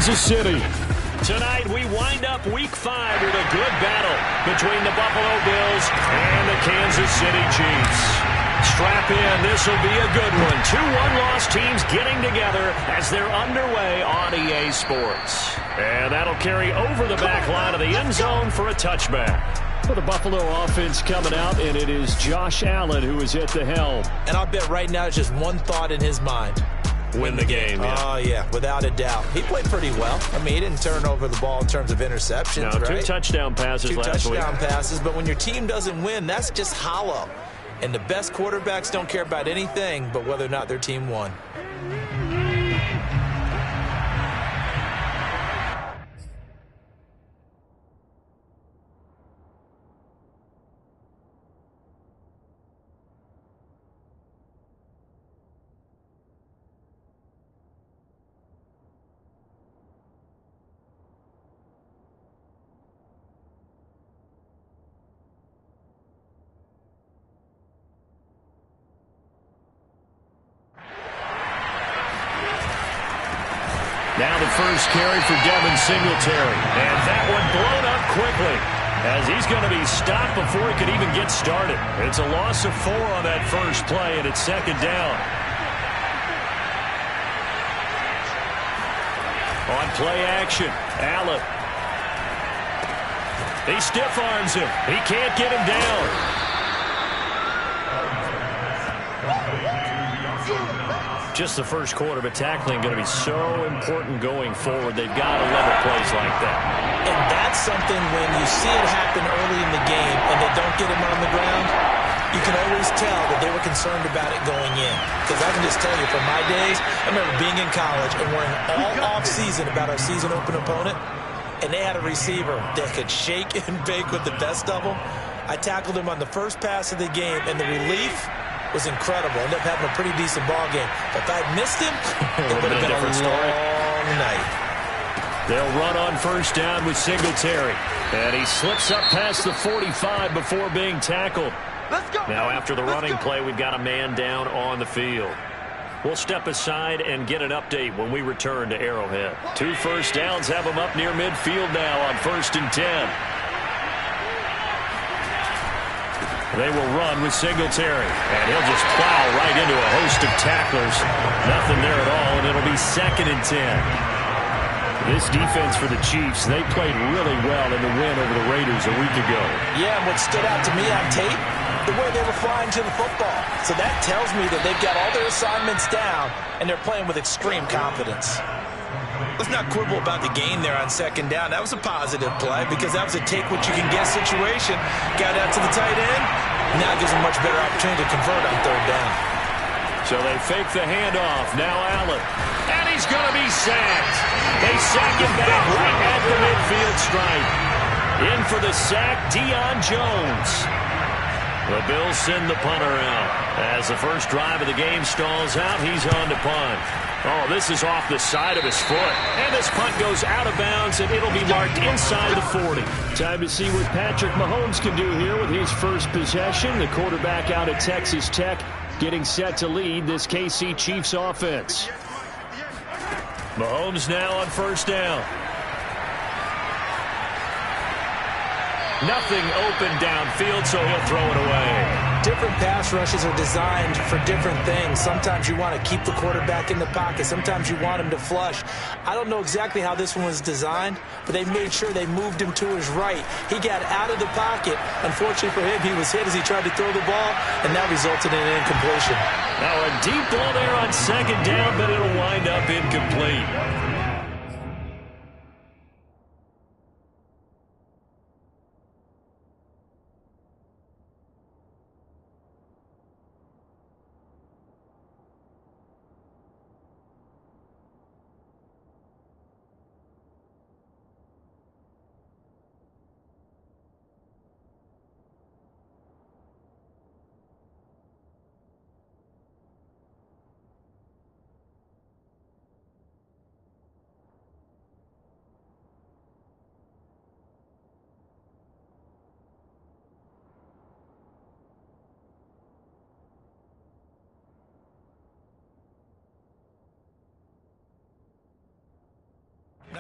Kansas City. Tonight, we wind up Week 5 with a good battle between the Buffalo Bills and the Kansas City Chiefs. Strap in. This will be a good one. Two one-loss teams getting together as they're underway on EA Sports. And that'll carry over the back line of the end zone for a touchback. For the Buffalo offense coming out, and it is Josh Allen who is at the helm. And I'll bet right now it's just one thought in his mind. Win the game, yeah. Oh, yeah, without a doubt. He played pretty well. I mean, he didn't turn over the ball in terms of interceptions, no, right? Two touchdown passes last week. Two touchdown passes, but when your team doesn't win, that's just hollow. And the best quarterbacks don't care about anything but whether or not their team won. Now the first carry for Devin Singletary. And that one blown up quickly as he's going to be stopped before he could even get started. It's a loss of 4 on that first play, and it's second down. On play action, Allen. He stiff arms him. He can't get him down. Just the first quarter, but tackling going to be so important going forward. They've got to limit plays like that. And that's something when you see it happen early in the game and they don't get him on the ground, you can always tell that they were concerned about it going in. Because I can just tell you from my days, I remember being in college and worrying all off-season about our season open opponent, and they had a receiver that could shake and bake with the best of them. I tackled him on the first pass of the game, and the relief was incredible. Ended up having a pretty decent ball game. But if I'd missed him, it would have been a long night. They'll run on first down with Singletary. And he slips up past the 45 before being tackled. Let's go. Now after the running play, we've got a man down on the field. We'll step aside and get an update when we return to Arrowhead. 2 first downs have them up near midfield now on 1st and 10. They will run with Singletary, and he'll just plow right into a host of tacklers. Nothing there at all, and it'll be 2nd and 10. This defense for the Chiefs, they played really well in the win over the Raiders a week ago. Yeah, and what stood out to me on tape, the way they were flying to the football. So that tells me that they've got all their assignments down, and they're playing with extreme confidence. Let's not quibble about the gain there on 2nd down. That was a positive play because that was a take-what-you-can-get situation. Got out to the tight end. Now it gives them a much better opportunity to convert on 3rd down. So they fake the handoff. Now Allen. And he's going to be sacked. They sack him back right at the midfield stripe. In for the sack, Deion Jones. The Bills send the punter out. As the first drive of the game stalls out, he's on to punt. Oh, this is off the side of his foot. And this punt goes out of bounds, and it'll be marked inside the 40. Time to see what Patrick Mahomes can do here with his first possession. The quarterback out at Texas Tech getting set to lead this KC Chiefs offense. Mahomes now on first down. Nothing open downfield, so he'll throw it away. Different pass rushes are designed for different things. Sometimes you want to keep the quarterback in the pocket. Sometimes you want him to flush. I don't know exactly how this one was designed, but they made sure they moved him to his right. He got out of the pocket. Unfortunately for him, he was hit as he tried to throw the ball, and that resulted in an incompletion. Now a deep ball there on 2nd down, but it'll wind up incomplete.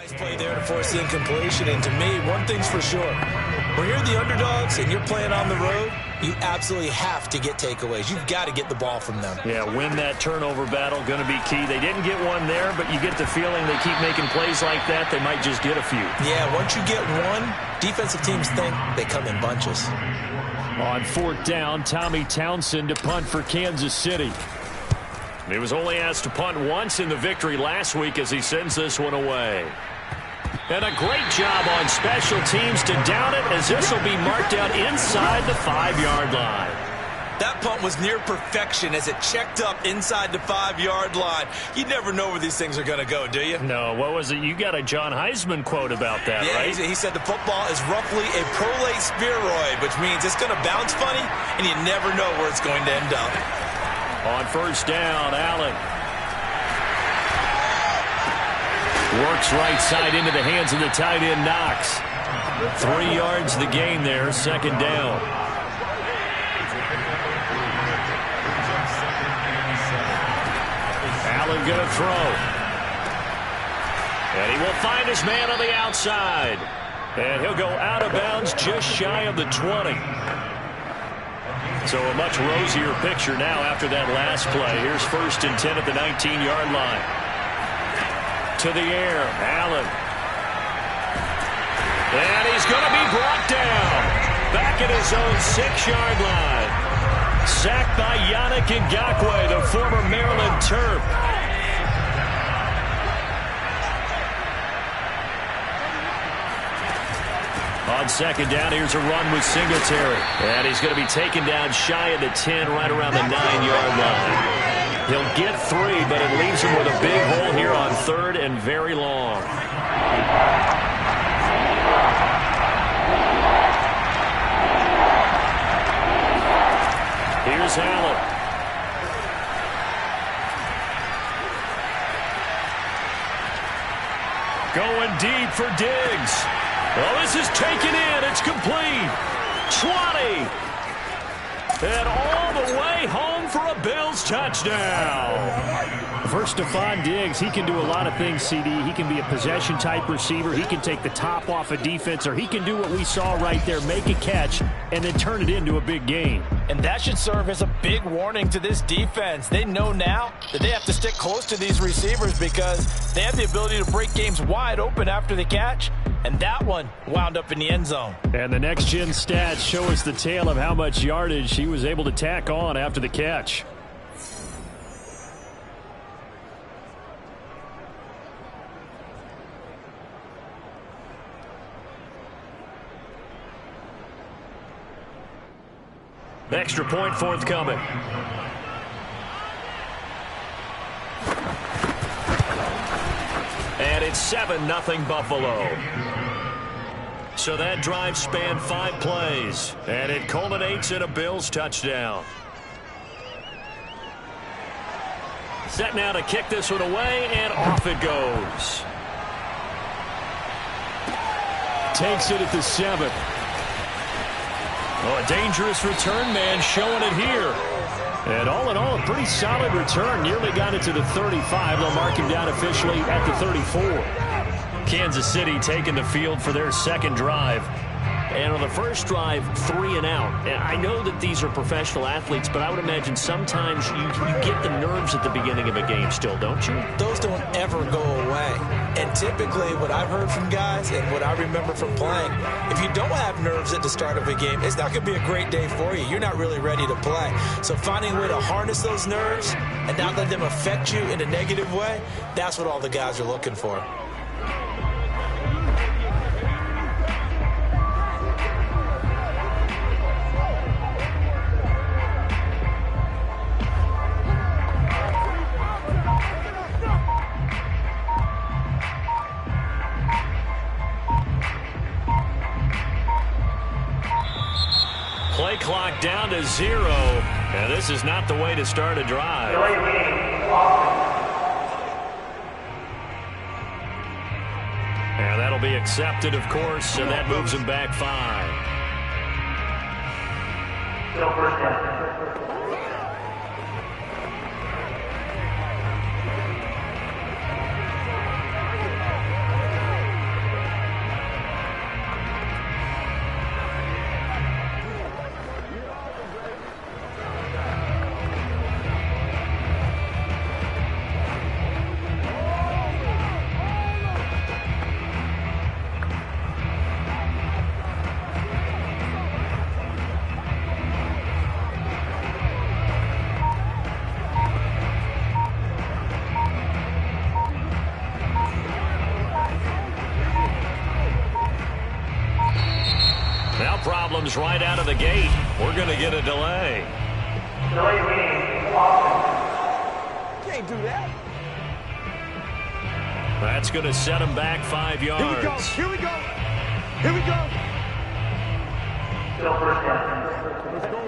Nice play there to force the incompletion. And to me, one thing's for sure. When you're the underdogs and you're playing on the road, you absolutely have to get takeaways. You've got to get the ball from them. Yeah, win that turnover battle, going to be key. They didn't get one there, but you get the feeling they keep making plays like that, they might just get a few. Yeah, once you get one, defensive teams think they come in bunches. On 4th down, Tommy Townsend to punt for Kansas City. He was only asked to punt once in the victory last week as he sends this one away. And a great job on special teams to down it, as this will be marked out inside the 5-yard line. That punt was near perfection as it checked up inside the 5-yard line. You never know where these things are going to go, do you? No, what was it? You got a John Heisman quote about that, yeah, right? He said the football is roughly a prolate spheroid, which means it's going to bounce funny, and you never know where it's going to end up. On 1st down, Allen works right side into the hands of the tight end, Knox. 3 yards the gain there, 2nd down. Allen going to throw. And he will find his man on the outside. And he'll go out of bounds just shy of the 20. So a much rosier picture now after that last play. Here's 1st and 10 at the 19-yard line. To the air, Allen. And he's going to be brought down. Back at his own 6-yard line. Sacked by Yannick Ngakoue, the former Maryland Terp. On 2nd down, here's a run with Singletary. And he's going to be taken down shy of the 10, right around the 9-yard line. He'll get 3, but it leaves him with a big hole here on 3rd and very long. Here's Allen. Going deep for Diggs. Well, this is taken in. It's complete. 20. And all the way home for a Bills touchdown. For Stephon Diggs, he can do a lot of things, CD. He can be a possession-type receiver. He can take the top off a defense, or he can do what we saw right there, make a catch, and then turn it into a big game. And that should serve as a big warning to this defense. They know now that they have to stick close to these receivers because they have the ability to break games wide open after the catch. And that one wound up in the end zone. And the next-gen stats show us the tale of how much yardage he was able to tack on after the catch. Extra point forthcoming. And it's 7-0 Buffalo. So that drive spanned 5 plays, and it culminates in a Bills touchdown. Set now to kick this one away, and off it goes. Takes it at the 7. Oh, a dangerous return man showing it here. And all in all, a pretty solid return. Nearly got it to the 35. They'll mark him down officially at the 34. Kansas City taking the field for their 2nd drive. And on the first drive, 3 and out. And I know that these are professional athletes, but I would imagine sometimes you get the nerves at the beginning of a game still, don't you? Those don't ever go away. And typically what I've heard from guys and what I remember from playing, if you don't have nerves at the start of a game, it's not going to be a great day for you. You're not really ready to play. So finding a way to harness those nerves and not let them affect you in a negative way, that's what all the guys are looking for. Play clock down to 0. And this is not the way to start a drive. And that'll be accepted, of course, and that moves him back 5. Still first down. problems right out of the gate. We're going to get a delay. Delay meaning can't do that. That's going to set him back 5 yards. Here we go. Here we go. Still first down. Let's go.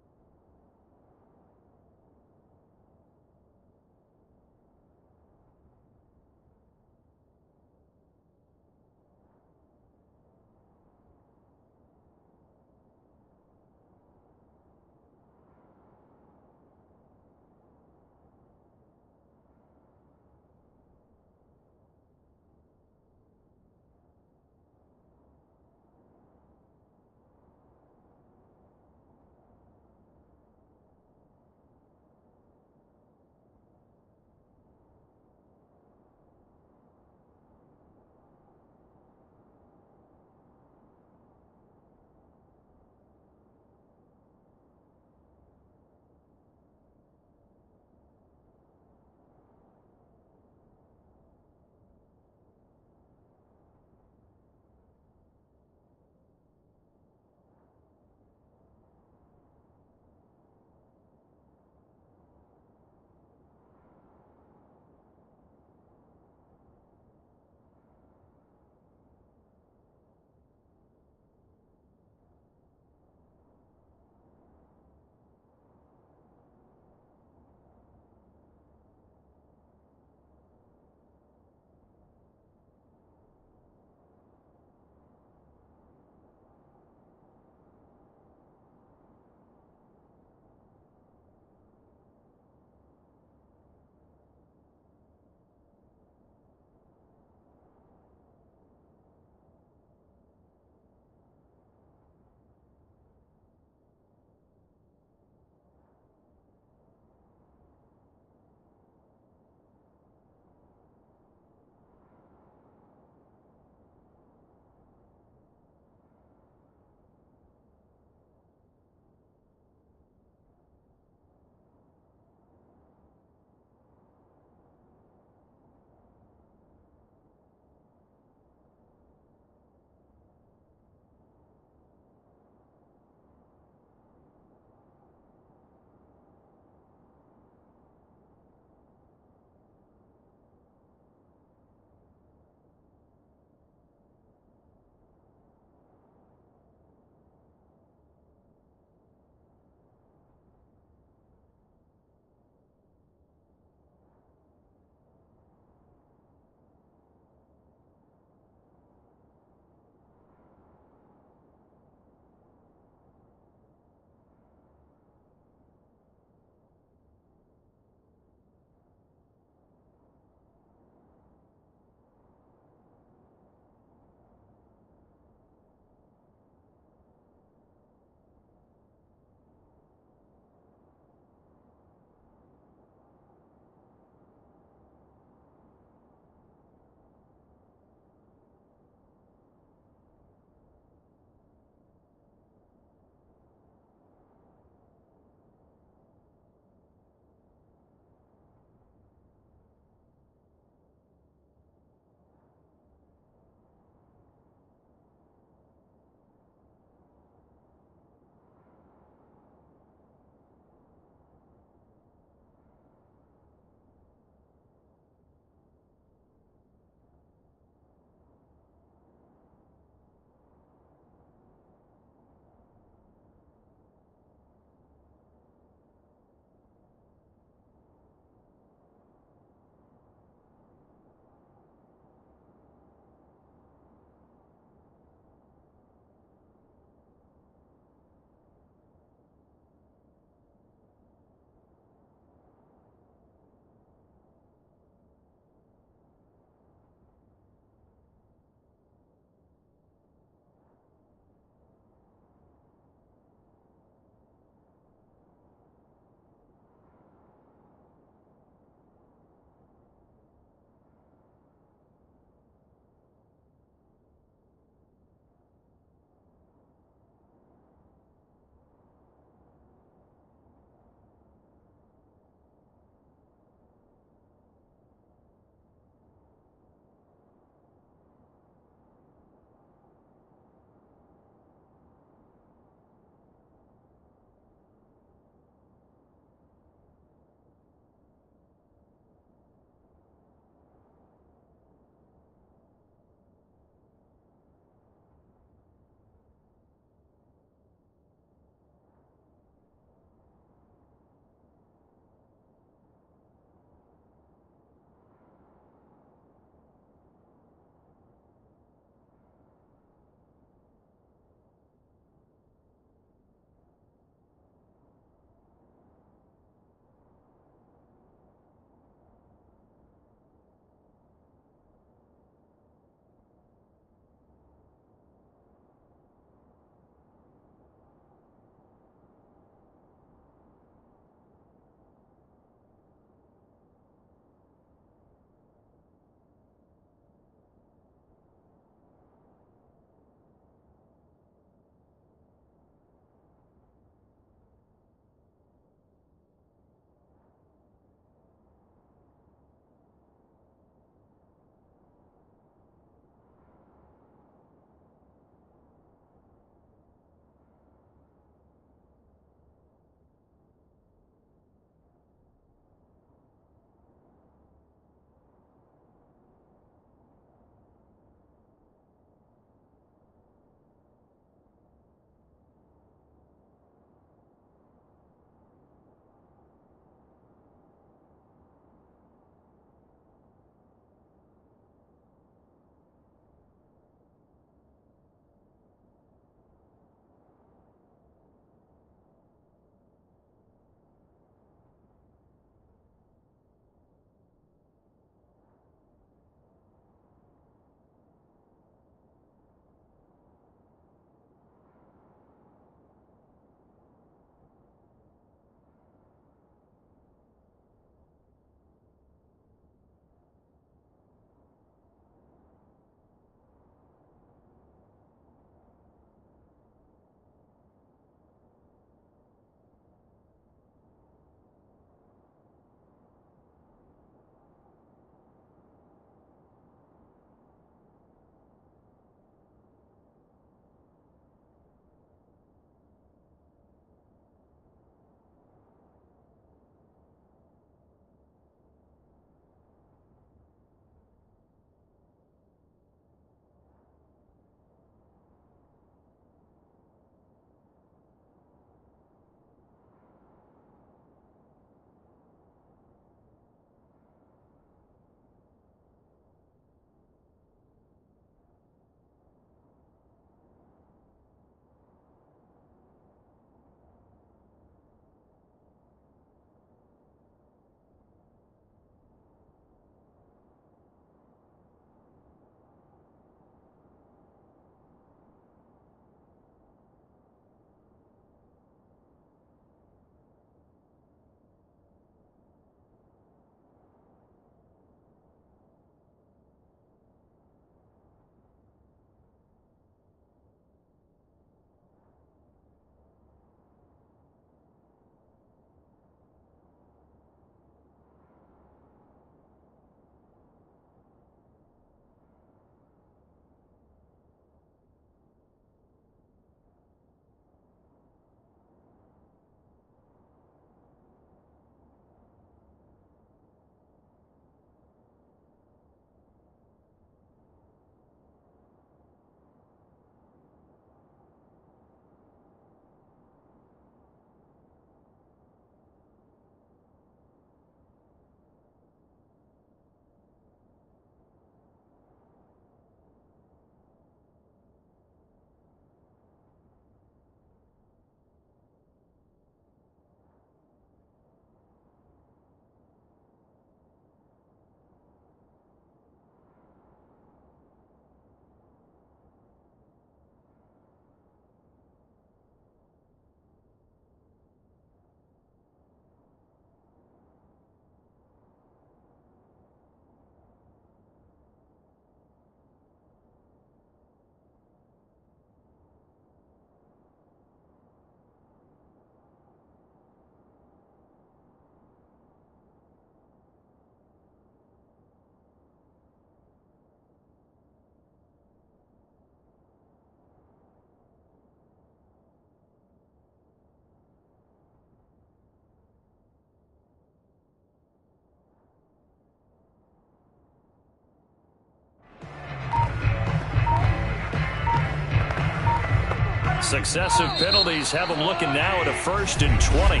Successive penalties have them looking now at a 1st and 20.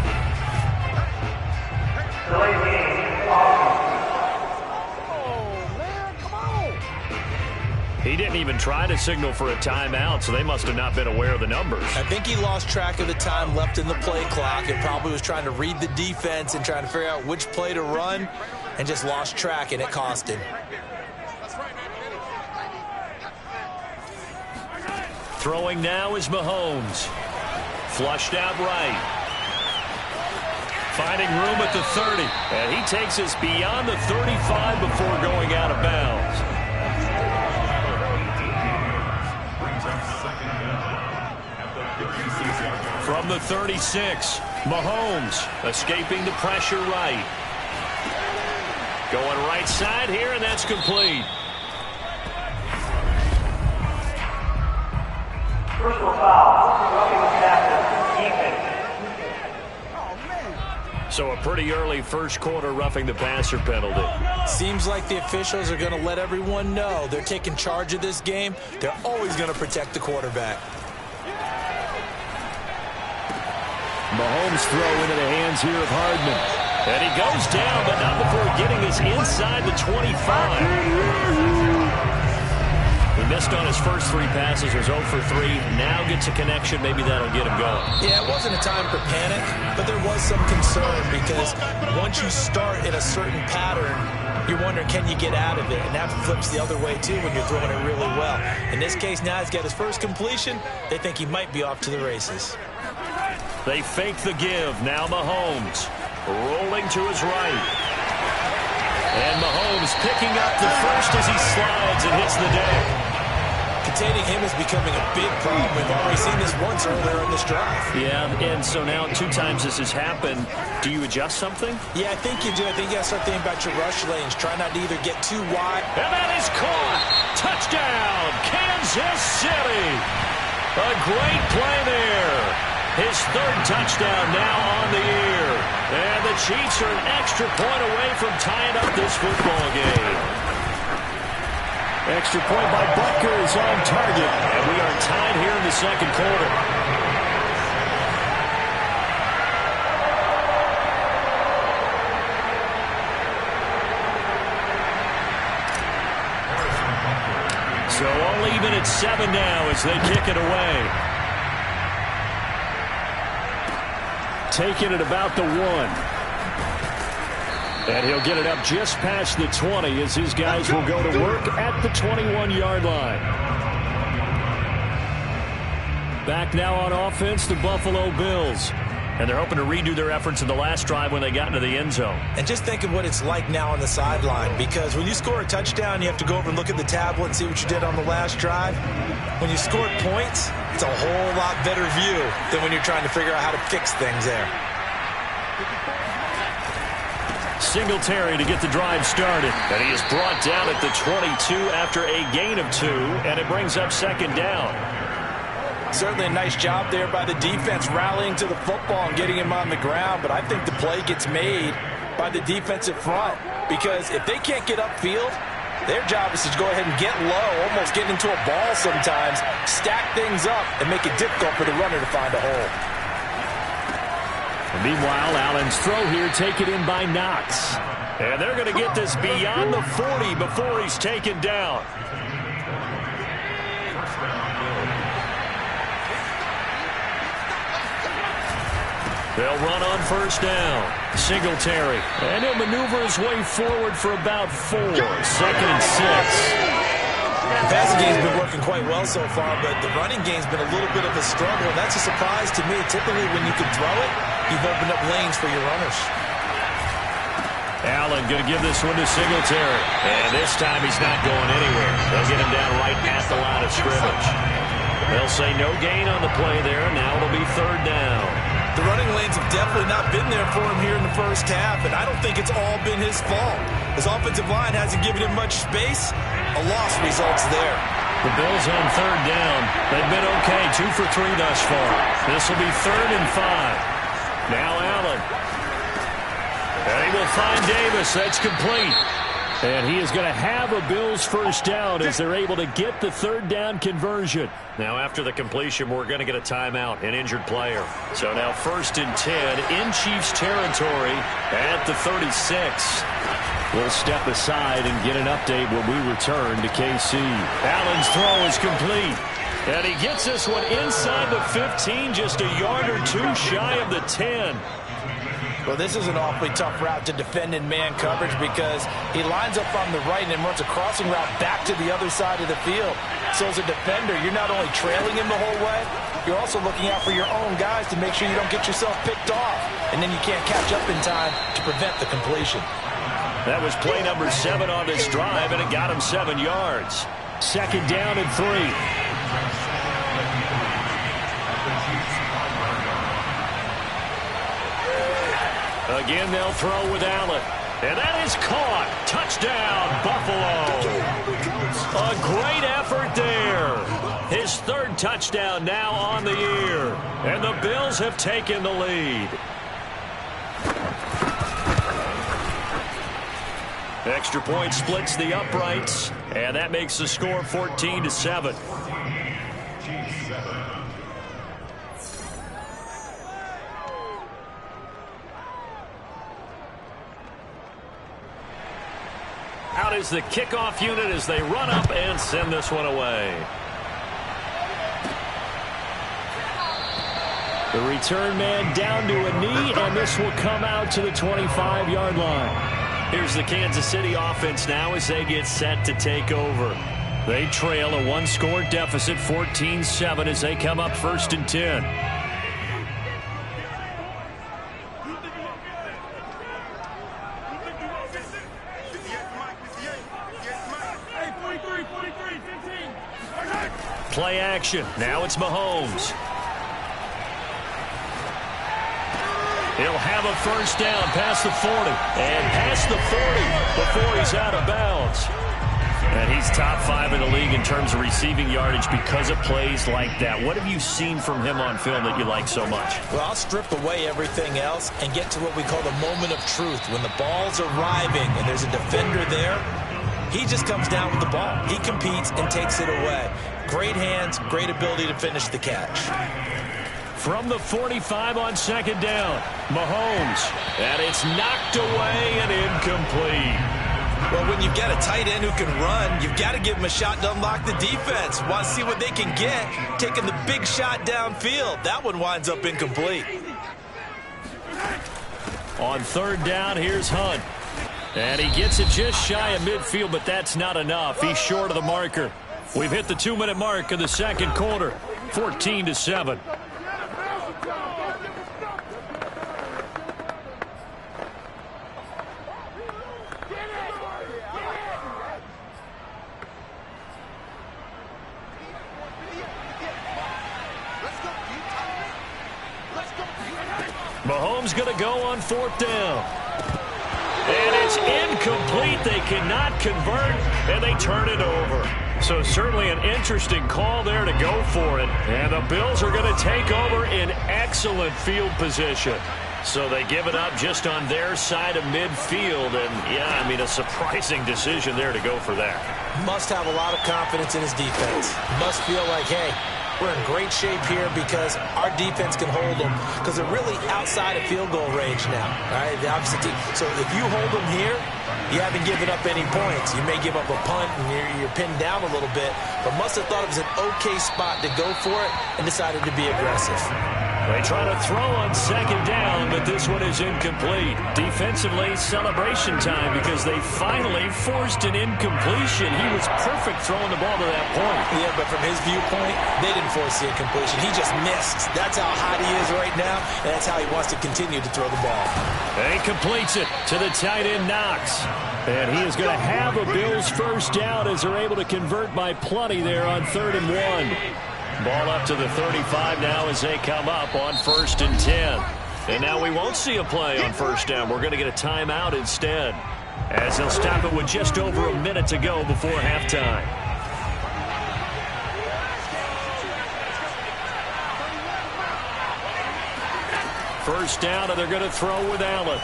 He didn't even try to signal for a timeout, so they must have not been aware of the numbers. I think he lost track of the time left in the play clock and probably was trying to read the defense and trying to figure out which play to run and just lost track, and it cost him. Throwing now is Mahomes. Flushed out right. Finding room at the 30. And he takes us beyond the 35 before going out of bounds. From the 36, Mahomes escaping the pressure right. Going right side here, and that's complete. Personal foul. So a pretty early first quarter roughing the passer penalty. Seems like the officials are going to let everyone know they're taking charge of this game. They're always going to protect the quarterback. Mahomes throw into the hands here of Hardman. And he goes down, but not before getting us inside the 25. He missed on his first 3 passes, was 0 for 3. Now gets a connection. Maybe that'll get him going. Yeah, it wasn't a time for panic, but there was some concern because once you start in a certain pattern, you're wondering, can you get out of it? And that flips the other way, too, when you're throwing it really well. In this case, now he's got his first completion. They think he might be off to the races. They fake the give. Now Mahomes rolling to his right. And Mahomes picking up the first as he slides and hits the deck. Containing him is becoming a big problem. We've already seen this once earlier in this drive. Yeah, and so now 2 times this has happened. Do you adjust something? Yeah, I think you do. I think you got to start thinking about your rush lanes. Try not to either get too wide. And that is caught. Touchdown, Kansas City. A great play there. His 3rd touchdown now on the year. And the Chiefs are an extra point away from tying up this football game. Extra point by Butker is on target. And we are tied here in the second quarter. So all even at 7 now as they kick it away. Taking it about the 1. And he'll get it up just past the 20 as his guys will go to work at the 21-yard line. Back now on offense, the Buffalo Bills. And they're hoping to redo their efforts in the last drive when they got into the end zone. And just think of what it's like now on the sideline, because when you score a touchdown, you have to go over and look at the tablet and see what you did on the last drive. When you scored points, it's a whole lot better view than when you're trying to figure out how to fix things there. Singletary to get the drive started. And he is brought down at the 22 after a gain of 2, and it brings up 2nd down. Certainly a nice job there by the defense rallying to the football and getting him on the ground, but I think the play gets made by the defensive front, because if they can't get upfield, their job is to go ahead and get low, almost get into a ball sometimes, stack things up, and make it difficult for the runner to find a hole. And meanwhile, Allen's throw here taken in by Knox. And they're going to get this beyond the 40 before he's taken down. They'll run on 1st down. Singletary. And he'll maneuver his way forward for about 4. 2nd and 6. The passing game's been working quite well so far, but the running game's been a little bit of a struggle, and that's a surprise to me. Typically, when you can throw it, you've opened up lanes for your runners. Allen going to give this one to Singletary. And this time he's not going anywhere. They'll get him down right at the line of scrimmage. They'll say no gain on the play there. Now it'll be 3rd down. The running lanes have definitely not been there for him here in the first half, and I don't think it's all been his fault. His offensive line hasn't given him much space. A loss results there. The Bills on 3rd down. They've been okay, 2 for 3 thus far. This will be 3rd and 5. Now Allen. And he will find Davis. That's complete. And he is going to have a Bills first down as they're able to get the third down conversion. Now after the completion, we're going to get a timeout, an injured player. So now 1st and 10 in Chiefs territory at the 36. We'll step aside and get an update when we return to KC. Allen's throw is complete. And he gets this one inside the 15, just a yard or two shy of the 10. Well, this is an awfully tough route to defend in man coverage because he lines up on the right and then runs a crossing route back to the other side of the field. So as a defender, you're not only trailing him the whole way, you're also looking out for your own guys to make sure you don't get yourself picked off. And then you can't catch up in time to prevent the completion. That was play number 7 on this drive, and it got him 7 yards. 2nd down and 3. Again, they'll throw with Allen. And that is caught. Touchdown, Buffalo. A great effort there. His 3rd touchdown now on the year. And the Bills have taken the lead. Extra point splits the uprights. And that makes the score 14-7. Out is the kickoff unit as they run up and send this one away. The return man down to a knee, and this will come out to the 25-yard line. Here's the Kansas City offense now as they get set to take over. They trail a 1-score deficit, 14-7, as they come up 1st and 10. Play action. Now it's Mahomes. He'll have a first down past the 40 and past the 40 before he's out of bounds. And he's top 5 in the league in terms of receiving yardage because of plays like that. What have you seen from him on film that you like so much? Well, I'll strip away everything else and get to what we call the moment of truth. When the ball's arriving and there's a defender there, he just comes down with the ball. He competes and takes it away. Great hands, great ability to finish the catch. From the 45 on 2nd down, Mahomes. And it's knocked away and incomplete. Well, when you've got a tight end who can run, you've got to give him a shot to unlock the defense. Want to see what they can get, taking the big shot downfield. That one winds up incomplete. On 3rd down, here's Hunt. And he gets it just shy of midfield, but that's not enough. He's short of the marker. We've hit the 2-minute mark of the 2nd quarter, 14-7. Mahomes going to go on 4th down. And it's incomplete. They cannot convert, and they turn it over. So certainly an interesting call there to go for it. And the Bills are going to take over in excellent field position. So they give it up just on their side of midfield. And, yeah, I mean, a surprising decision there to go for that. Must have a lot of confidence in his defense. Must feel like, hey, we're in great shape here because our defense can hold them because they're really outside of field goal range now. Right? The opposite team. So if you hold them here, you haven't given up any points. You may give up a punt and you're pinned down a little bit, but must have thought it was an okay spot to go for it and decided to be aggressive. They try to throw on 2nd down, but this one is incomplete. Defensively, celebration time because they finally forced an incompletion. He was perfect throwing the ball to that point. Yeah, but from his viewpoint, they didn't force the incompletion. He just missed. That's how hot he is right now, and that's how he wants to continue to throw the ball. And he completes it to the tight end, Knox. And he is going to have a Bills first down as they're able to convert by plenty there on 3rd and 1. Ball up to the 35 now as they come up on 1st and 10. And now we won't see a play on 1st down. We're going to get a timeout instead, as they'll stop it with just over a minute to go before halftime. First down, and they're going to throw with Allen.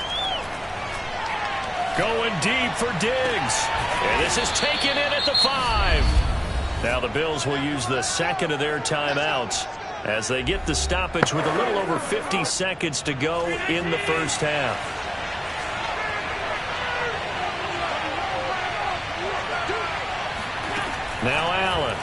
Going deep for Diggs. And this is taken in at the 5. Now the Bills will use the second of their timeouts as they get the stoppage with a little over 50 seconds to go in the first half. Now Allen.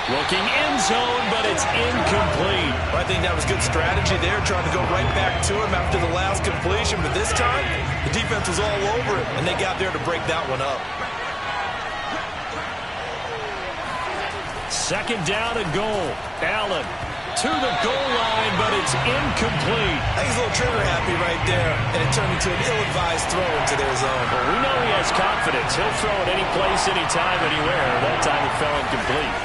Looking end zone, but it's incomplete. I think that was good strategy there, trying to go right back to him after the last completion. But this time, the defense was all over it, and they got there to break that one up. Second down and goal. Allen to the goal line, but it's incomplete. I think he's a little trigger happy right there, and it turned into an ill-advised throw into their zone. Well, we know he has confidence. He'll throw it any place, anytime, anywhere. That time it fell incomplete.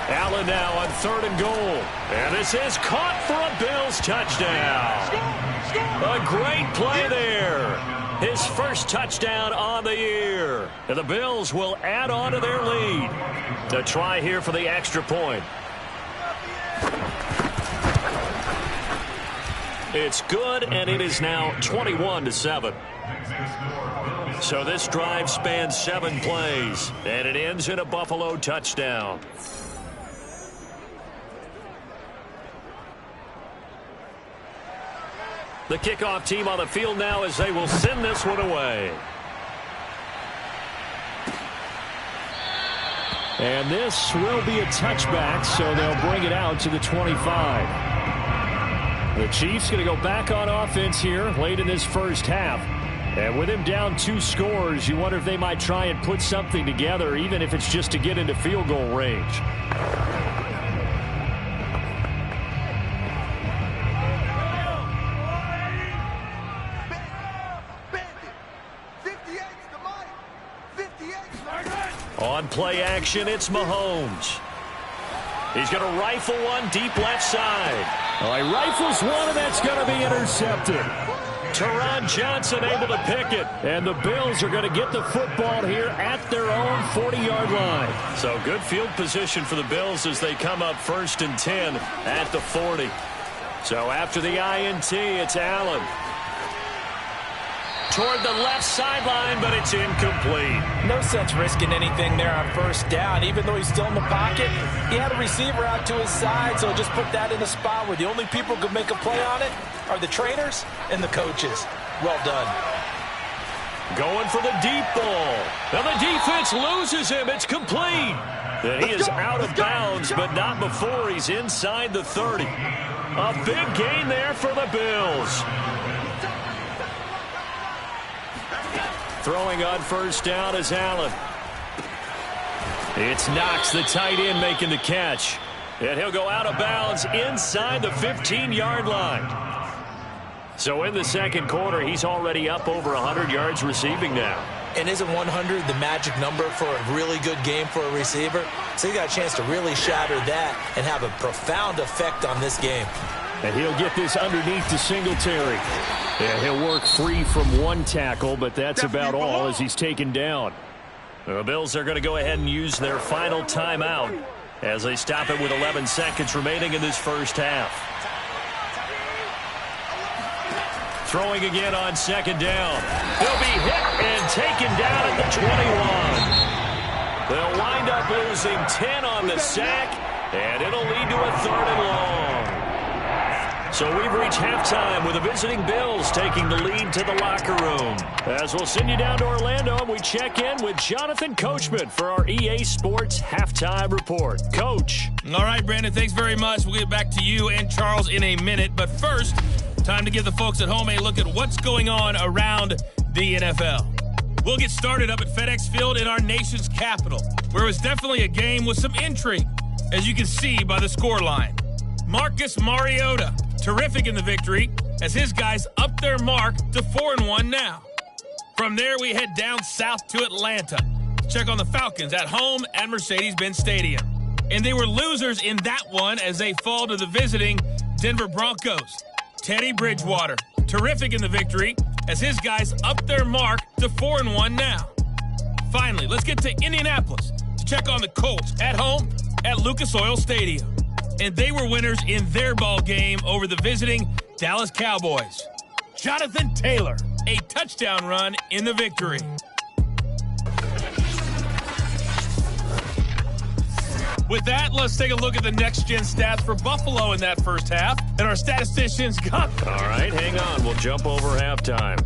Allen now on 3rd and goal. And this is caught for a Bills touchdown. A great play there. His first touchdown on the year. And the Bills will add on to their lead. The try here for the extra point. It's good, and it is now 21-7. So this drive spans 7 plays, and it ends in a Buffalo touchdown. The kickoff team on the field now as they will send this one away. And this will be a touchback, so they'll bring it out to the 25. The Chiefs going to go back on offense here late in this first half. And with him down 2 scores, you wonder if they might try and put something together, even if it's just to get into field goal range. On play action, it's Mahomes. He's going to rifle one deep left side. Oh, he rifles one, and that's going to be intercepted. Teron Johnson able to pick it. And the Bills are going to get the football here at their own 40-yard line. So good field position for the Bills as they come up 1st and 10 at the 40. So after the INT, it's Allen. Toward the left sideline, but it's incomplete. No sense risking anything there on 1st down. Even though he's still in the pocket, he had a receiver out to his side, so just put that in a spot where the only people who can make a play on it are the trainers and the coaches. Well done. Going for the deep ball. Now the defense loses him. It's complete. And he is out of bounds, but not before he's inside the 30. A big gain there for the Bills. Throwing on 1st down is Allen. It's Knox, the tight end, making the catch. And he'll go out of bounds inside the 15-yard line. So in the second quarter, he's already up over 100 yards receiving now. And isn't 100 the magic number for a really good game for a receiver? So he got a chance to really shatter that and have a profound effect on this game. And he'll get this underneath to Singletary. And he'll work free from 1 tackle, but that's about all as he's taken down. The Bills are going to go ahead and use their final timeout as they stop it with 11 seconds remaining in this first half. Throwing again on 2nd down. He'll be hit and taken down at the 21. They'll wind up losing 10 on the sack, and it'll lead to a 3rd and long. So we've reached halftime with the visiting Bills taking the lead to the locker room. As we'll send you down to Orlando, and we check in with Jonathan Coachman for our EA Sports Halftime Report. Coach. All right, Brandon, thanks very much. We'll get back to you and Charles in a minute. But first, time to give the folks at home a look at what's going on around the NFL. We'll get started up at FedEx Field in our nation's capital, where it was definitely a game with some intrigue, as you can see by the scoreline. Marcus Mariota, terrific in the victory, as his guys up their mark to 4-1 now. From there, we head down south to Atlanta. Check on the Falcons at home at Mercedes-Benz Stadium. And they were losers in that one as they fall to the visiting Denver Broncos. Teddy Bridgewater, terrific in the victory, as his guys up their mark to 4-1 now. Finally, let's get to Indianapolis to check on the Colts at home at Lucas Oil Stadium. And they were winners in their ball game over the visiting Dallas Cowboys. Jonathan Taylor, a touchdown run in the victory. With that, let's take a look at the next-gen stats for Buffalo in that first half. And our statisticians got... All right, hang on. We'll jump over halftime.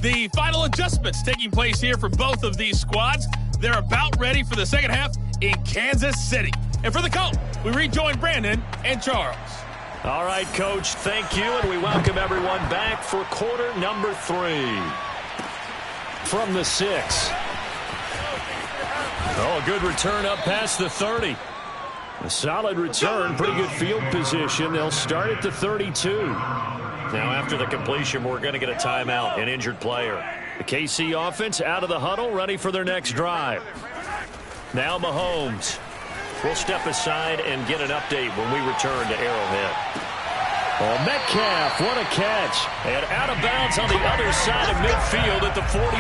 The final adjustments taking place here for both of these squads. They're about ready for the second half in Kansas City. And for the call, we rejoin Brandon and Charles. All right, Coach, thank you, and we welcome everyone back for quarter number 3. From the 6. Oh, a good return up past the 30. A solid return, pretty good field position. They'll start at the 32. Now, after the completion, we're going to get a timeout, an injured player. The KC offense out of the huddle, ready for their next drive. Now Mahomes. We'll step aside and get an update when we return to Arrowhead. Oh, Metcalf, what a catch. And out of bounds on the other side of midfield at the 45.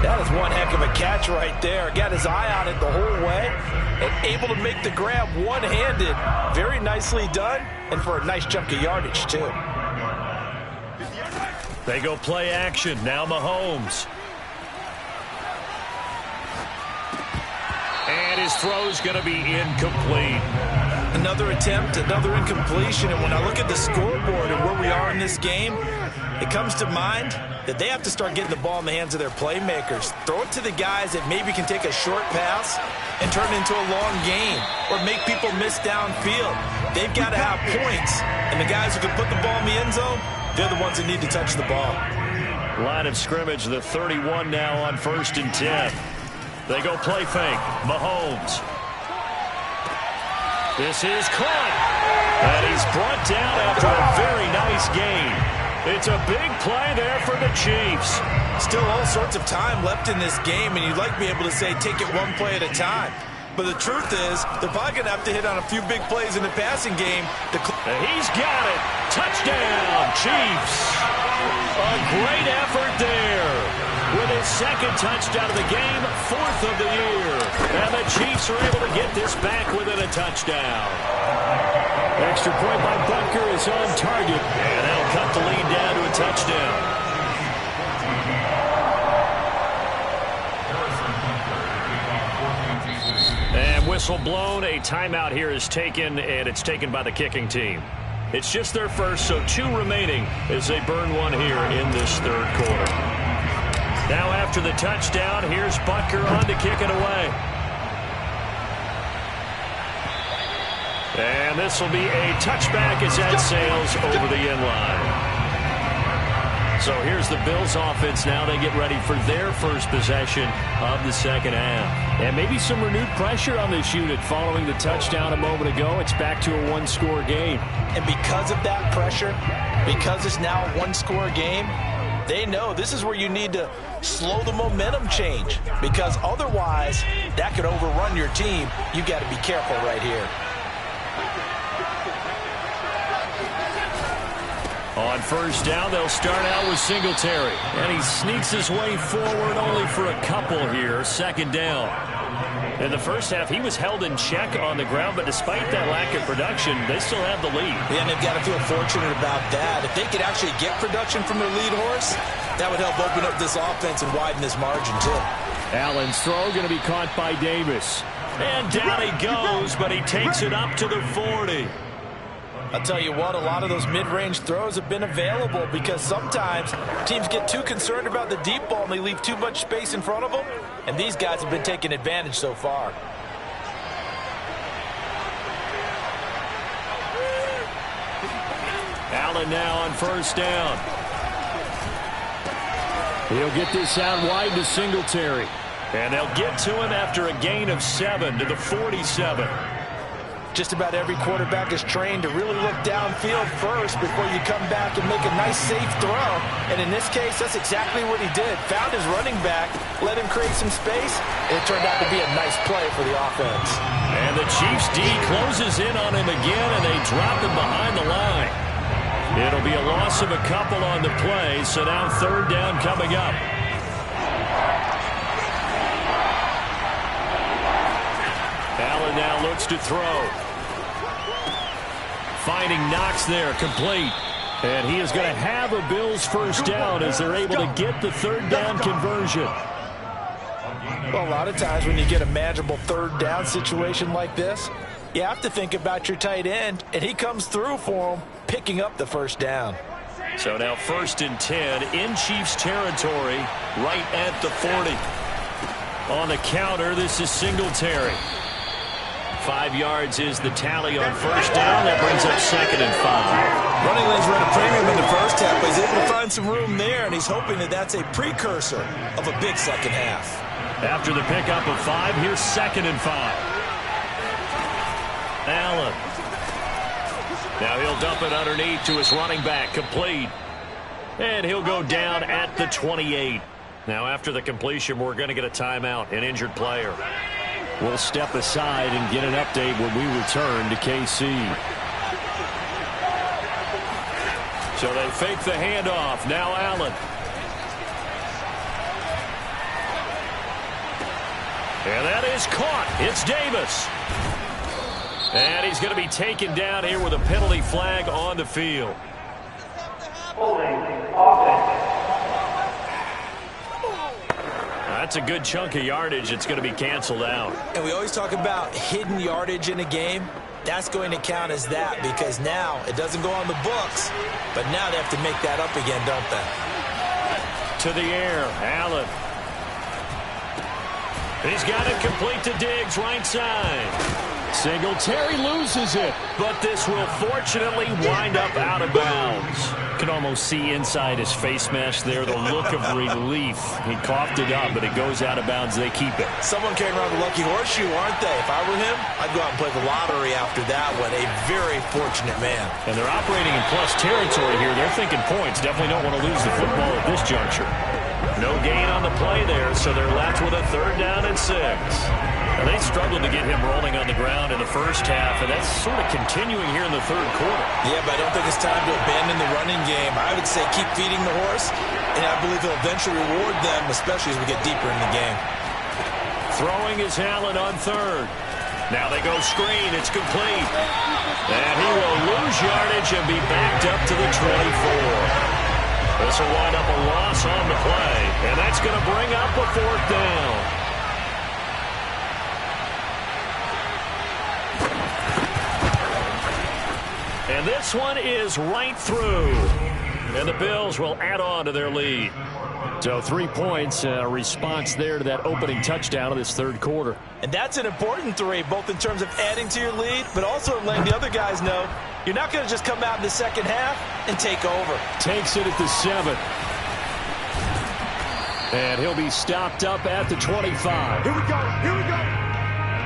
That is one heck of a catch right there. Got his eye on it the whole way and able to make the grab one-handed. Very nicely done, and for a nice chunk of yardage, too. They go play action. Now Mahomes. And his throw's going to be incomplete. Another attempt, another incompletion. And when I look at the scoreboard and where we are in this game, it comes to mind that they have to start getting the ball in the hands of their playmakers. Throw it to the guys that maybe can take a short pass and turn it into a long gain or make people miss downfield. They've got to have points. And the guys who can put the ball in the end zone, they're the ones that need to touch the ball. Line of scrimmage, the 31 now on 1st and 10. They go play fake. Mahomes. This is caught. And he's brought down after a very nice gain. It's a big play there for the Chiefs. Still all sorts of time left in this game, and you'd like to be able to say take it one play at a time. But the truth is, they're probably going to have to hit on a few big plays in the passing game. And he's got it. Touchdown, Chiefs. A great effort there. With his second touchdown of the game, 4th of the year. And the Chiefs are able to get this back within a touchdown. Extra point by Butker is on target. And that'll cut the lead down to a touchdown. And whistle blown. A timeout here is taken, and it's taken by the kicking team. It's just their first, so 2 remaining as they burn one here in this 3rd quarter. Now after the touchdown, here's Butker on to kick it away. And this will be a touchback as that sails over the end line. So here's the Bills offense now. They get ready for their first possession of the second half. And maybe some renewed pressure on this unit following the touchdown a moment ago. It's back to a 1-score game. And because of that pressure, because it's now a 1-score game, they know this is where you need to slow the momentum change, because otherwise that could overrun your team. You got to be careful right here. On 1st down, they'll start out with Singletary. And he sneaks his way forward only for a couple here. 2nd down. In the first half, he was held in check on the ground, but despite that lack of production, they still have the lead. Yeah, and they've got to feel fortunate about that. If they could actually get production from their lead horse, that would help open up this offense and widen this margin, too. Allen's throw going to be caught by Davis. And down he goes, but he takes it up to the 40. I'll tell you what, a lot of those mid-range throws have been available because sometimes teams get too concerned about the deep ball and they leave too much space in front of them, and these guys have been taking advantage so far. Allen now on 1st down. He'll get this out wide to Singletary. And they'll get to him after a gain of 7 to the 47. Just about every quarterback is trained to really look downfield first before you come back and make a nice, safe throw. And in this case, that's exactly what he did. Found his running back, let him create some space, and it turned out to be a nice play for the offense. And the Chiefs D closes in on him again, and they drop him behind the line. It'll be a loss of a couple on the play, so now 3rd down coming up. Allen now looks to throw. finding Knox there, complete. And he is going to have a Bills first down as they're able to get the third down conversion. Well, a lot of times when you get a manageable third down situation like this, you have to think about your tight end, and he comes through for him, picking up the first down. So now 1st and 10 in Chiefs territory, right at the 40. On the counter, this is Singletary. 5 yards is the tally on first down. That brings up 2nd and 5. Running lanes were at a premium in the first half, but he's able to find some room there, and he's hoping that that's a precursor of a big second half. After the pickup of 5, here's 2nd and 5. Allen. Now he'll dump it underneath to his running back, complete. And he'll go down at the 28. Now after the completion, we're going to get a timeout, an injured player. We'll step aside and get an update when we return to KC. So they fake the handoff. Now Allen. And that is caught. It's Davis. And he's going to be taken down here with a penalty flag on the field. Holding offense. That's a good chunk of yardage. It's going to be canceled out. And we always talk about hidden yardage in a game. That's going to count as that because now it doesn't go on the books, but now they have to make that up again, don't they? To the air, Allen. He's got it complete to Diggs, right side. Singletary loses it, but this will fortunately wind up out of bounds. Can almost see inside his face mesh there, the look of relief. He coughed it up, but it goes out of bounds. They keep it. Someone came around the lucky horseshoe, aren't they? If I were him, I'd go out and play the lottery after that one. A very fortunate man. And they're operating in plus territory here. They're thinking points. Definitely don't want to lose the football at this juncture. No gain on the play there, so they're left with a 3rd down and 6. And they struggled to get him rolling on the ground in the first half, and that's sort of continuing here in the 3rd quarter. Yeah, but I don't think it's time to abandon the running game. I would say keep feeding the horse, and I believe he'll eventually reward them, especially as we get deeper in the game. Throwing is Allen on 3rd. Now they go screen. It's complete. And he will lose yardage and be backed up to the 24. This will wind up a loss on the play, and that's going to bring up a 4th down. And this one is right through. And the Bills will add on to their lead. So 3 points, a response there to that opening touchdown of this 3rd quarter. And that's an important 3, both in terms of adding to your lead, but also letting the other guys know you're not going to just come out in the second half and take over. Takes it at the 7. And he'll be stopped up at the 25. Here we go. Here we go.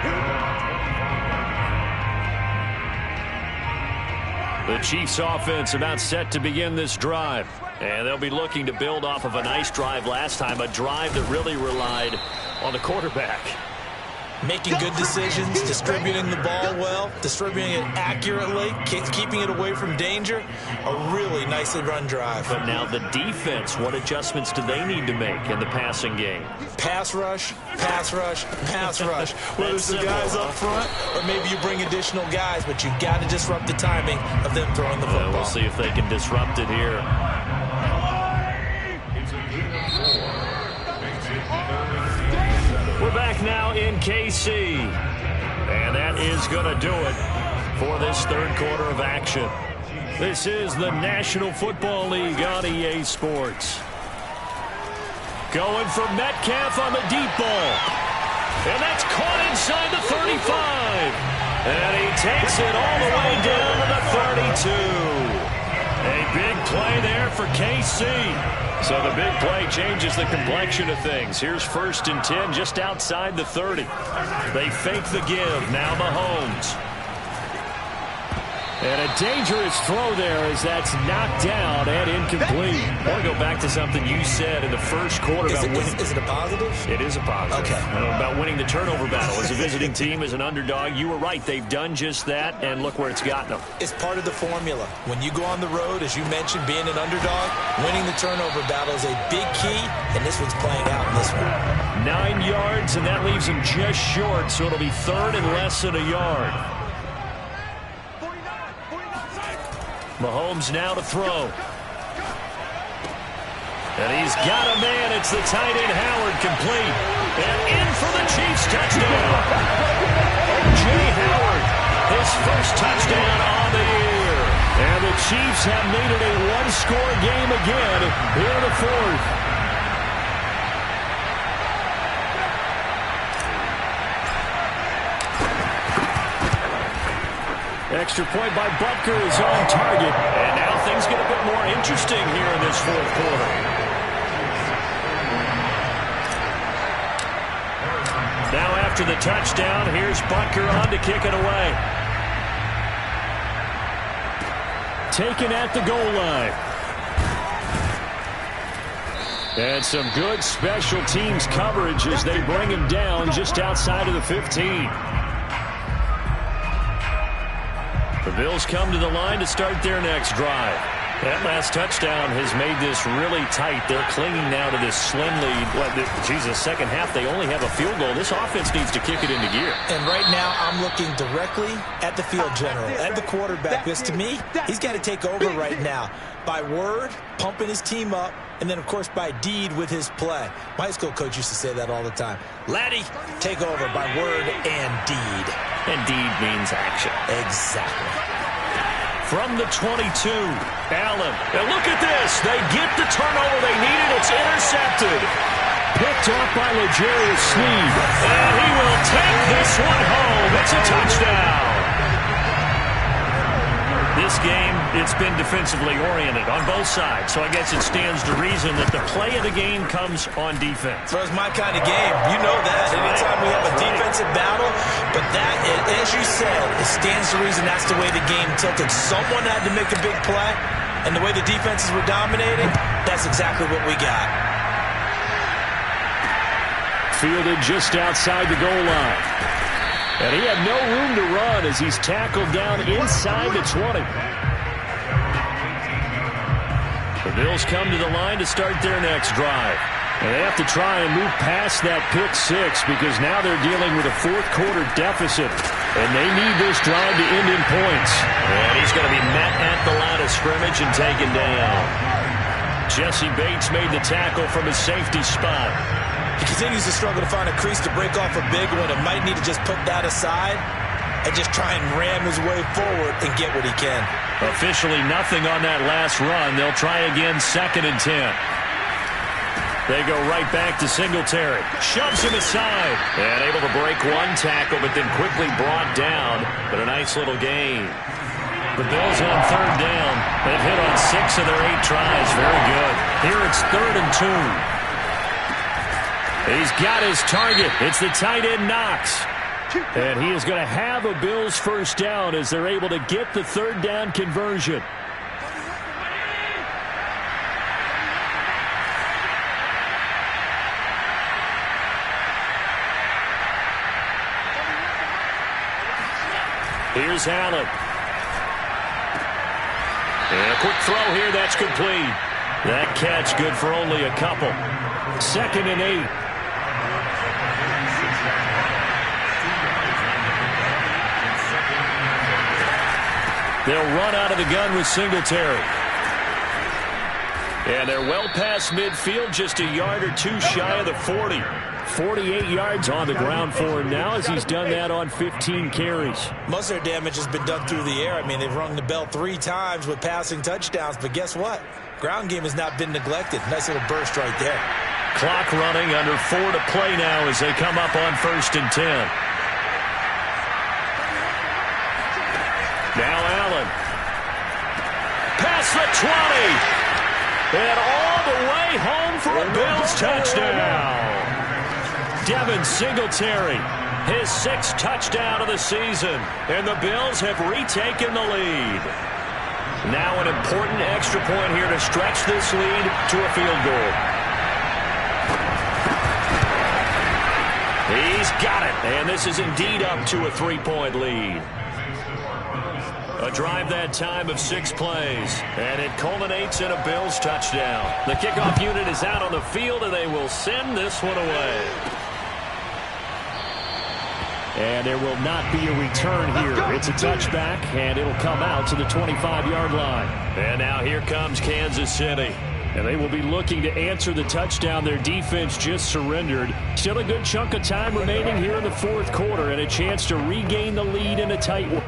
Here we go. The Chiefs offense about set to begin this drive. And they'll be looking to build off of a nice drive last time, a drive that really relied on the quarterback. Making good decisions, distributing the ball well, distributing it accurately, keeping it away from danger. A really nicely run drive. But now the defense, what adjustments do they need to make in the passing game? Pass rush, pass rush, pass rush. Whether it's the guys up front or maybe you bring additional guys, but you've got to disrupt the timing of them throwing the football. We'll see if they can disrupt it here. We're back now in KC. And that is going to do it for this 3rd quarter of action. This is the National Football League on EA Sports. Going for Metcalf on the deep ball. And that's caught inside the 35. And he takes it all the way down to the 32. A big play there for KC. So the big play changes the complexion of things. Here's 1st and 10 just outside the 30. They fake the give. Now Mahomes. And a dangerous throw there as that's knocked down and incomplete. I want to go back to something you said in the 1st quarter about winning. Is it a positive? It is a positive. Okay. About winning the turnover battle. As a visiting team, as an underdog, you were right. They've done just that, and look where it's gotten them. It's part of the formula. When you go on the road, as you mentioned, being an underdog, winning the turnover battle is a big key, and this one's playing out in this one. 9 yards, and that leaves him just short, so it'll be 3rd and less than a yard. Mahomes now to throw. And he's got a man. It's the tight end Howard, complete. And in for the Chiefs touchdown. O.J. Howard, his first touchdown on the year. And the Chiefs have made it a one-score game again here in the fourth. Extra point by Butker is on target. And now things get a bit more interesting here in this fourth quarter. Now after the touchdown, here's Butker on to kick it away. Taken at the goal line. And some good special teams coverage as they bring him down just outside of the 15. The Bills come to the line to start their next drive. That last touchdown has made this really tight. They're clinging now to this slim lead. Second half, they only have a field goal. This offense needs to kick it into gear. And right now, I'm looking directly at the field general, at the quarterback. Because to me, he's got to take over right now. By word, pumping his team up, and then, of course, by deed with his play. My high school coach used to say that all the time. Laddie, take over by word and deed. And deed means action. Exactly. From the 22, Allen. And look at this. They get the turnover they needed. It's intercepted. Picked off by L'Jarius Sneed. And he will take this one home. It's a touchdown. This game, it's been defensively oriented on both sides. So I guess it stands to reason that the play of the game comes on defense. So it's my kind of game. You know that. Anytime we have a defensive battle, but that, as you said, it stands to reason that's the way the game tilted. Someone had to make a big play, and the way the defenses were dominating, that's exactly what we got. Fielded just outside the goal line. And he had no room to run as he's tackled down inside the 20. The Bills come to the line to start their next drive. And they have to try and move past that pick six because now they're dealing with a fourth quarter deficit. And they need this drive to end in points. And he's going to be met at the line of scrimmage and taken down. Jesse Bates made the tackle from his safety spot. He continues to struggle to find a crease to break off a big one and might need to just put that aside and just try and ram his way forward and get what he can. Officially nothing on that last run. They'll try again, 2nd and 10. They go right back to Singletary. Shoves him aside. And able to break one tackle, but then quickly brought down. But a nice little gain. The Bills on 3rd down. They've hit on 6 of their 8 tries. Very good. Here it's 3rd and 2. He's got his target. It's the tight end Knox. And he is going to have a Bills first down as they're able to get the 3rd down conversion. Here's Allen. And a quick throw here. That's complete. That catch good for only a couple. 2nd and 8. They'll run out of the gun with Singletary. And they're well past midfield, just a yard or two shy of the 40. 48 yards on the ground for him now as he's done that on 15 carries. Most of their damage has been done through the air. I mean, they've rung the bell 3 times with passing touchdowns, but guess what? Ground game has not been neglected. Nice little burst right there. Clock running, under 4 to play now as they come up on 1st and 10. Now Allen. Past the 20. And all the way home for a Bills touchdown. Devin Singletary, his 6th touchdown of the season. And the Bills have retaken the lead. Now an important extra point here to stretch this lead to a field goal. He's got it. And this is indeed up to a 3-point lead. A drive that time of 6 plays, and it culminates in a Bills touchdown. The kickoff unit is out on the field, and they will send this one away. And there will not be a return here. It's a touchback, and it'll come out to the 25-yard line. And now here comes Kansas City. And they will be looking to answer the touchdown their defense just surrendered. Still a good chunk of time remaining here in the fourth quarter, and a chance to regain the lead in a tight one.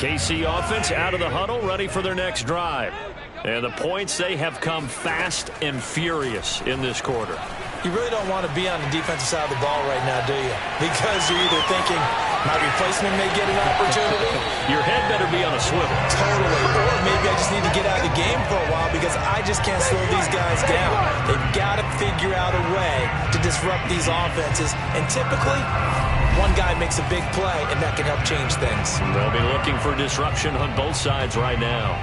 KC offense out of the huddle, ready for their next drive. And the points, they have come fast and furious in this quarter. You really don't want to be on the defensive side of the ball right now, do you? Because you're either thinking, my replacement may get an opportunity. Your head better be on a swivel. Totally. Or maybe I just need to get out of the game for a while because I just can't slow these guys down. They've got to figure out a way to disrupt these offenses. And typically, one guy makes a big play, and that can help change things. They'll be looking for disruption on both sides right now.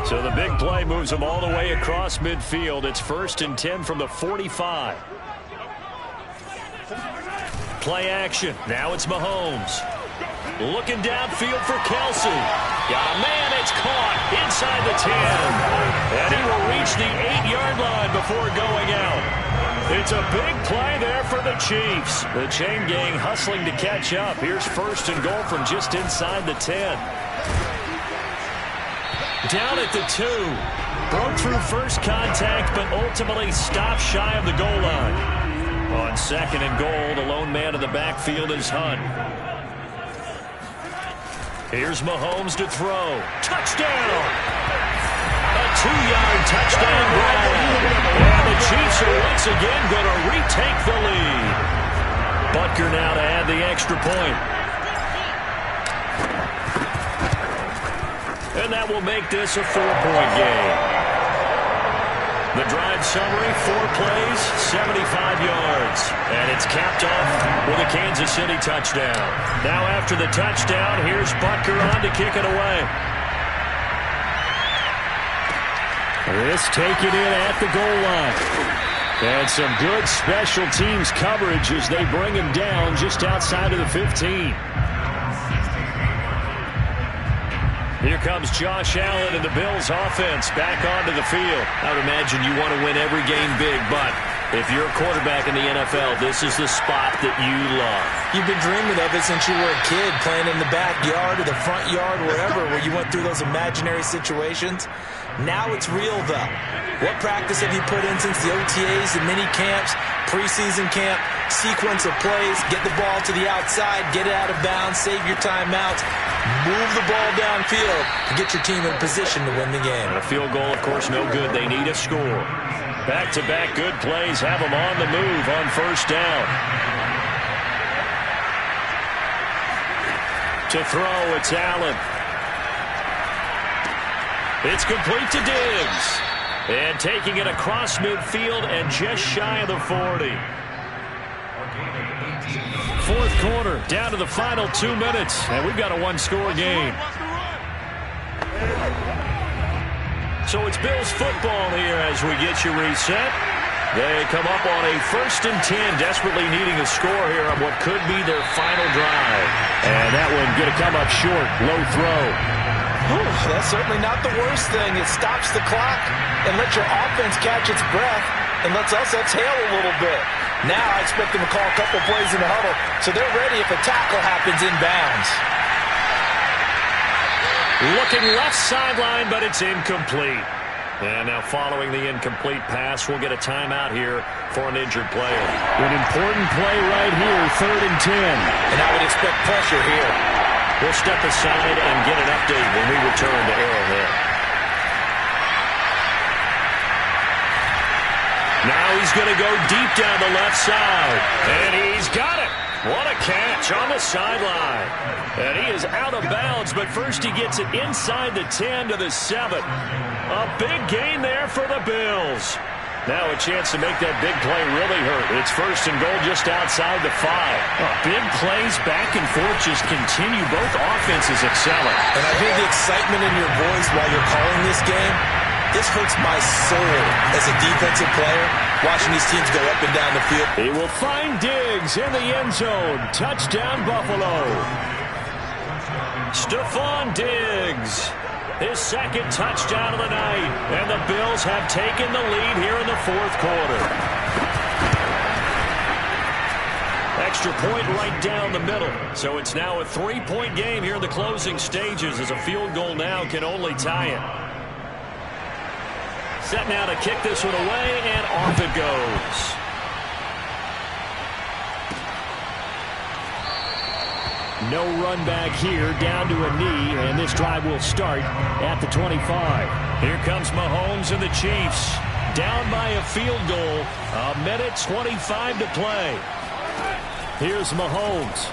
So the big play moves them all the way across midfield. It's 1st and 10 from the 45. Play action. Now it's Mahomes. Looking downfield for Kelsey. Got a man. It's caught inside the 10. And he will reach the 8-yard line before going out. It's a big play there for the Chiefs. The chain gang hustling to catch up. Here's 1st and goal from just inside the 10. Down at the 2. Broke through first contact, but ultimately stopped shy of the goal line. On 2nd and goal, the lone man in the backfield is Hunt. Here's Mahomes to throw. Touchdown! A 2-yard touchdown grab. And the Chiefs are once again going to retake the lead. Butker now to add the extra point. And that will make this a 4-point game. The drive summary, 4 plays, 75 yards. And it's capped off with a Kansas City touchdown. Now after the touchdown, here's Butker on to kick it away. This taken in at the goal line. And some good special teams coverage as they bring him down just outside of the 15. Here comes Josh Allen and the Bills offense back onto the field. I would imagine you want to win every game big, but If you're a quarterback in the NFL, this is the spot that you love. You've been dreaming of it since you were a kid, playing in the backyard or the front yard, wherever, where you went through those imaginary situations. Now it's real, though. What practice have you put in since the OTAs, the mini camps, preseason camp, sequence of plays, get the ball to the outside, get it out of bounds, save your timeouts, move the ball downfield to get your team in position to win the game. And a field goal, of course, no good. They need a score. Back-to-back good plays have them on the move on first down. To throw, it's Allen. It's complete to Diggs. And taking it across midfield and just shy of the 40. Fourth quarter, down to the final 2 minutes. And we've got a one-score game. So it's Bills football here as we get you reset. They come up on a 1st and 10, desperately needing a score here on what could be their final drive. And that one going to come up short, low throw. That's certainly not the worst thing. It stops the clock and lets your offense catch its breath and lets us exhale a little bit. Now I expect them to call a couple plays in the huddle so they're ready if a tackle happens inbounds. Looking left sideline, but it's incomplete. And now following the incomplete pass, we'll get a timeout here for an injured player. An important play right here, 3rd and 10. And I would expect pressure here. We'll step aside and get an update when we return to Arrowhead. Now he's going to go deep down the left side. And he's got it. What a catch on the sideline. And he is out of bounds, but first he gets it inside the 10 to the 7. A big gain there for the Bills. Now a chance to make that big play really hurt. It's 1st and goal just outside the 5. Big plays back and forth just continue. Both offenses excelling. And I hear the excitement in your voice while you're calling this game. This hurts my soul as a defensive player, watching these teams go up and down the field. He will find Diggs in the end zone. Touchdown, Buffalo. Stephon Diggs, his 2nd touchdown of the night. And the Bills have taken the lead here in the 4th quarter. Extra point right down the middle. So it's now a 3-point game here in the closing stages as a field goal now can only tie it. Set now to kick this one away, and off it goes. No run back here, down to a knee, and this drive will start at the 25. Here comes Mahomes and the Chiefs. Down by a field goal. 1:25 to play. Here's Mahomes.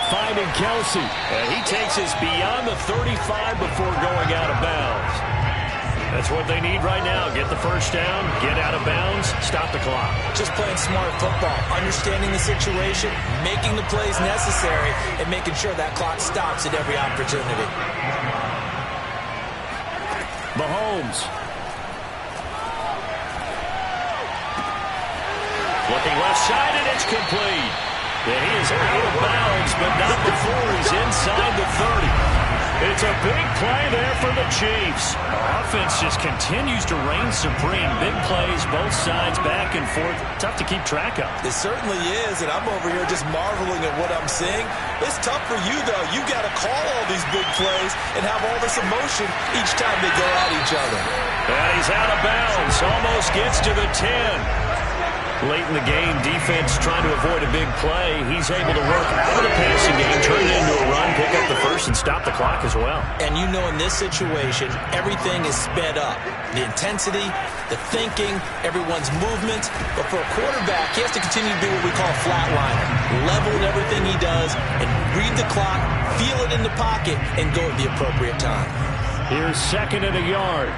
Finding Kelsey. And he takes us beyond the 35 before going out of bounds. That's what they need right now. Get the first down, get out of bounds, stop the clock. Just playing smart football, understanding the situation, making the plays necessary, and making sure that clock stops at every opportunity. Mahomes. Looking left side, and it's complete. And he is out of bounds, but not before he's inside the 30. It's a big play there for the Chiefs. Offense just continues to reign supreme. Big plays, both sides, back and forth. Tough to keep track of. It certainly is, and I'm over here just marveling at what I'm seeing. It's tough for you, though. You got to call all these big plays and have all this emotion each time they go at each other. And he's out of bounds. Almost gets to the 10. Late in the game, defense trying to avoid a big play. He's able to work out of the passing game, turn it into a run, pick up the first, and stop the clock as well. And you know in this situation, everything is sped up. The intensity, the thinking, everyone's movement. But for a quarterback, he has to continue to do what we call a flatliner. Level in everything he does and read the clock, feel it in the pocket, and go at the appropriate time. Here's 2nd and a yard.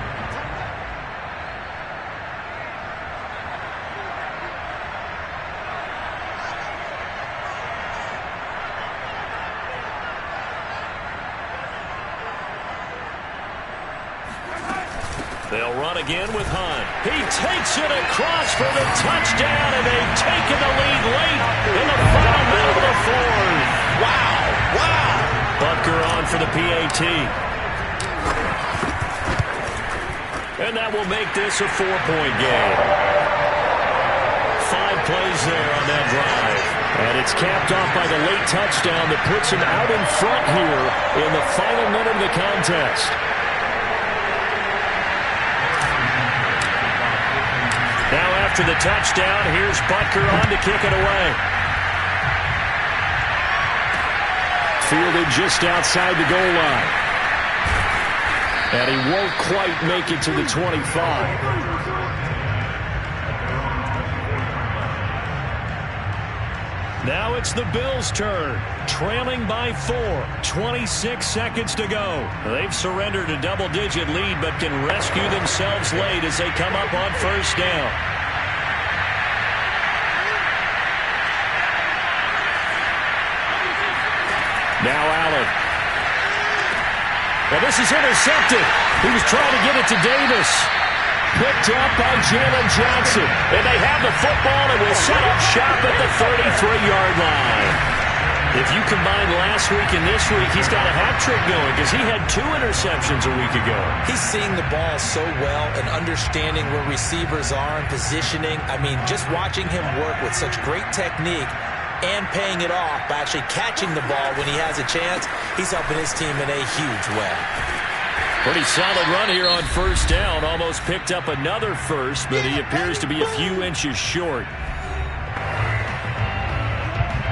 They'll run again with Hunt. He takes it across for the touchdown, and they've taken the lead late in the final minute of the 4th. Wow, wow. Butker on for the PAT. And that will make this a 4-point game. 5 plays there on that drive. And it's capped off by the late touchdown that puts him out in front here in the final minute of the contest. Now after the touchdown, here's Butker on to kick it away. Fielded just outside the goal line. And he won't quite make it to the 25. Now it's the Bills' turn, trailing by 4, 26 seconds to go. They've surrendered a double-digit lead but can rescue themselves late as they come up on first down. Now Allen. And this is intercepted. He was trying to get it to Davis. Picked up by Jalen Johnson. And they have the football and will set up shop at the 33-yard line. If you combine last week and this week, he's got a hat trick going because he had 2 interceptions a week ago. He's seeing the ball so well and understanding where receivers are and positioning. I mean, just watching him work with such great technique and paying it off by actually catching the ball when he has a chance, he's helping his team in a huge way. Pretty solid run here on first down. Almost picked up another first, but he appears to be a few inches short.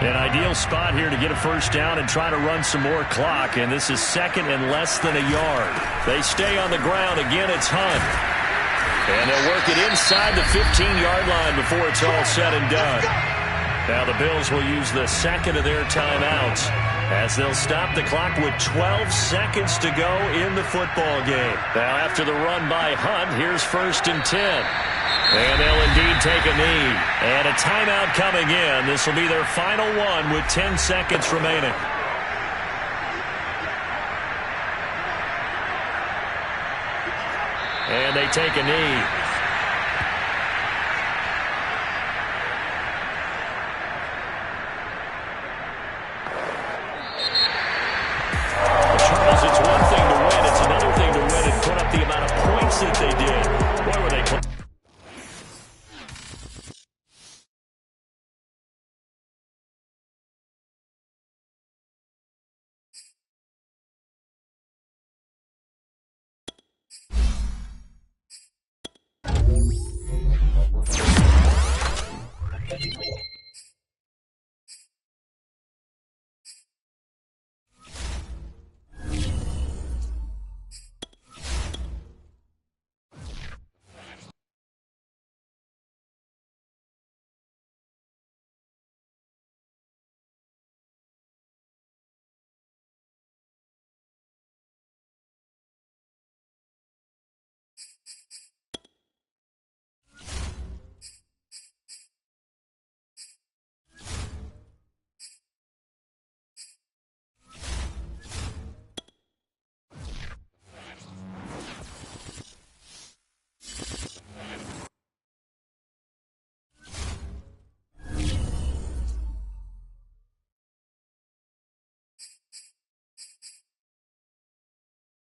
An ideal spot here to get a first down and try to run some more clock, and this is second and less than a yard. They stay on the ground. Again, it's Hunt. And they'll work it inside the 15-yard line before it's all said and done. Now the Bills will use the second of their timeouts as they'll stop the clock with 12 seconds to go in the football game. Now after the run by Hunt, here's 1st and 10. And they'll indeed take a knee. And a timeout coming in. This will be their final one with 10 seconds remaining. And they take a knee.